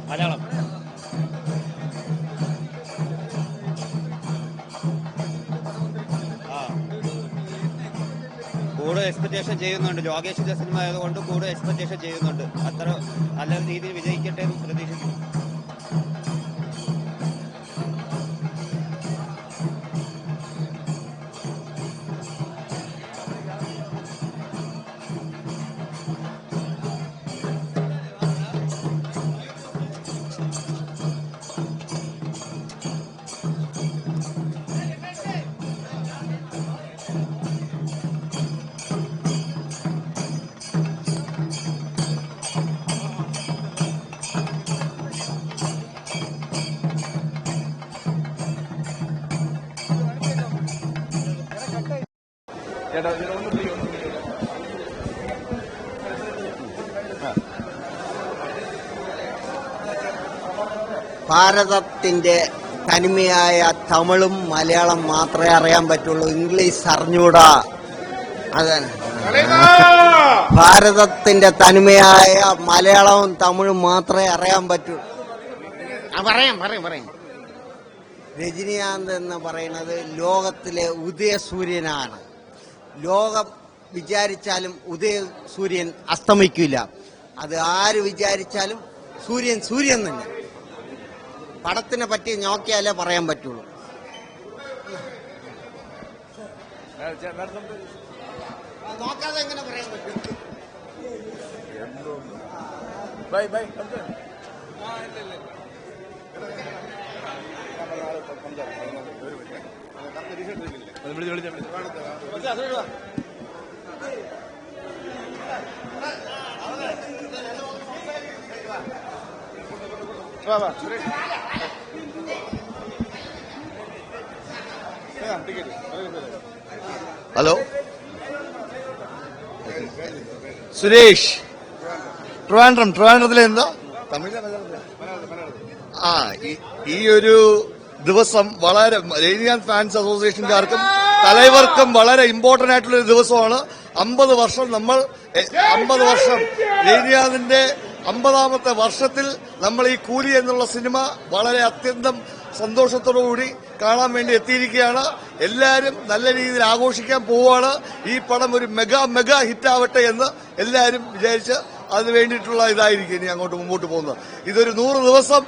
മലയാളം കൂടുതൽ എക്സ്പെക്ടേഷൻ ചെയ്യുന്നുണ്ട്. ലോകേഷിന്റെ സിനിമ ആയതുകൊണ്ട് കൂടുതൽ എക്സ്പെക്ടേഷൻ ചെയ്യുന്നുണ്ട്. അത്ര നല്ല രീതിയിൽ വിജയിക്കട്ടെ എന്ന് പ്രതീക്ഷിക്കുന്നു. ഭാരതത്തിന്റെ തനിമയായ തമിഴും മലയാളം മാത്രമേ അറിയാൻ പറ്റുള്ളൂ. ഇംഗ്ലീഷ് അറിഞ്ഞൂടാ. അതാണ് ഭാരതത്തിന്റെ തനിമയായ മലയാളവും തമിഴും മാത്രമേ അറിയാൻ പറ്റൂ. പറയാം. രജനീകാന്ത് എന്ന് പറയുന്നത് ലോകത്തിലെ ഉദയസൂര്യനാണ്. ലോകം വിചാരിച്ചാലും ഉദയസൂര്യൻ അസ്തമിക്കില്ല. അത് ആര് വിചാരിച്ചാലും സൂര്യൻ തന്നെ. പടത്തിനെ പറ്റി നോക്കിയാലേ പറയാൻ പറ്റുള്ളൂ. നോക്കാതെ എങ്ങനെ പറയാൻ പറ്റും? ഹലോ സുരേഷ്, ട്രിവാൻഡ്രത്തിലെ എന്താ ഈ ഒരു ദിവസം വളരെ രജനീകാന്ത് ഫാൻസ് അസോസിയേഷൻകാർക്കും തലവർക്കും വളരെ ഇമ്പോർട്ടന്റ് ആയിട്ടുള്ള ഒരു ദിവസമാണ്. 50 വർഷം രജനീകാന്തിന്റെ 50ാമത്തെ വർഷത്തിൽ നമ്മൾ ഈ കൂലി എന്നുള്ള സിനിമ വളരെ അത്യന്തം സന്തോഷത്തോടുകൂടി കാണാൻ വേണ്ടി എത്തിയിരിക്കുകയാണ്. എല്ലാവരും നല്ല രീതിയിൽ ആഘോഷിക്കാൻ പോവുകയാണ്. ഈ പടം ഒരു മെഗാ ഹിറ്റ് ആവട്ടെ എന്ന് എല്ലാവരും വിചാരിച്ച് അതിന് വേണ്ടിയിട്ടുള്ള ഇതായിരിക്കും ഇനി അങ്ങോട്ട് മുമ്പോട്ട് പോകുന്നത്. ഇതൊരു 100 ദിവസം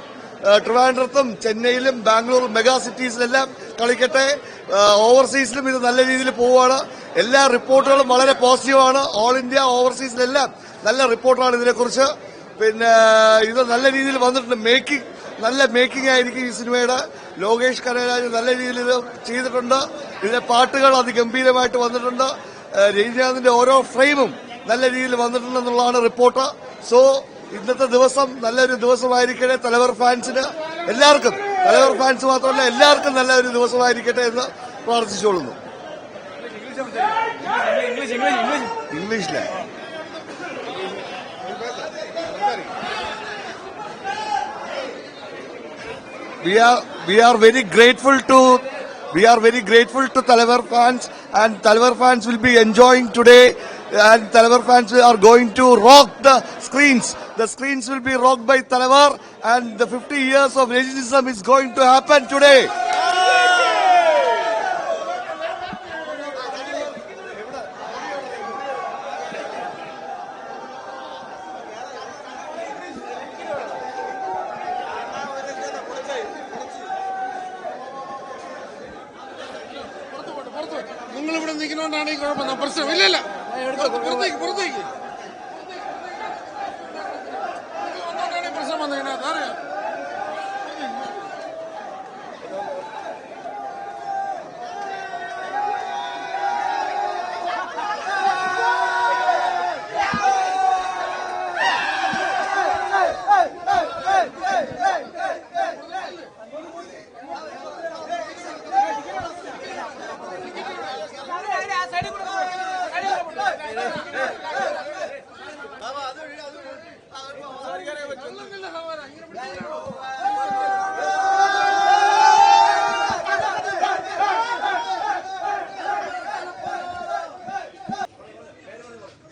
ട്രിവാൻഡ്രത്തും ചെന്നൈയിലും ബാംഗ്ലൂരും മെഗാ സിറ്റീസിലെല്ലാം കളിക്കട്ടെ. ഓവർസീസിലും ഇത് നല്ല രീതിയിൽ പോവുകയാണ്. എല്ലാ റിപ്പോർട്ടുകളും വളരെ പോസിറ്റീവാണ്. ഓൾ ഇന്ത്യ ഓവർസീസിലെല്ലാം നല്ല റിപ്പോർട്ടാണ് ഇതിനെക്കുറിച്ച്. പിന്നെ ഇത് നല്ല രീതിയിൽ വന്നിട്ടുണ്ട്. നല്ല മേക്കിംഗ് ആയിരിക്കും ഈ സിനിമയുടെ. ലോകേഷ് കനകരാജ് നല്ല രീതിയിൽ ഇത് ചെയ്തിട്ടുണ്ട്. ഇതിലെ പാട്ടുകൾ അതിഗംഭീരമായിട്ട് വന്നിട്ടുണ്ട്. രജനീകാന്തിന്റെ ഓരോ ഫ്രെയിമും നല്ല രീതിയിൽ വന്നിട്ടുണ്ടെന്നുള്ളതാണ് റിപ്പോർട്ട്. സോ ഇന്നത്തെ ദിവസം നല്ലൊരു ദിവസമായിരിക്കട്ടെ തലവർ ഫാൻസിന് എല്ലാവർക്കും. തലവർ ഫാൻസ് മാത്രമല്ല എല്ലാവർക്കും നല്ലൊരു ദിവസമായിരിക്കട്ടെ എന്ന് പ്രാർത്ഥിച്ചുകൊള്ളുന്നു. ഇംഗ്ലീഷിലെ we are very grateful to Talavar fans, and Talavar fans will be enjoying today, and Talavar fans are going to rock the screens. The screens will be rocked by Talavar, and the 50 years of Rajinism is going to happen today. നിങ്ങളിവിടെ നിൽക്കുന്നോണ്ടാണ് ഈ കുഴപ്പം. പ്രശ്നം ഇല്ലല്ല, പുറത്തേക്ക്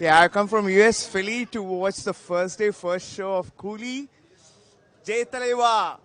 Yeah, I come from US Philly to watch the first day, first show of Coolie. Jai Talaiva!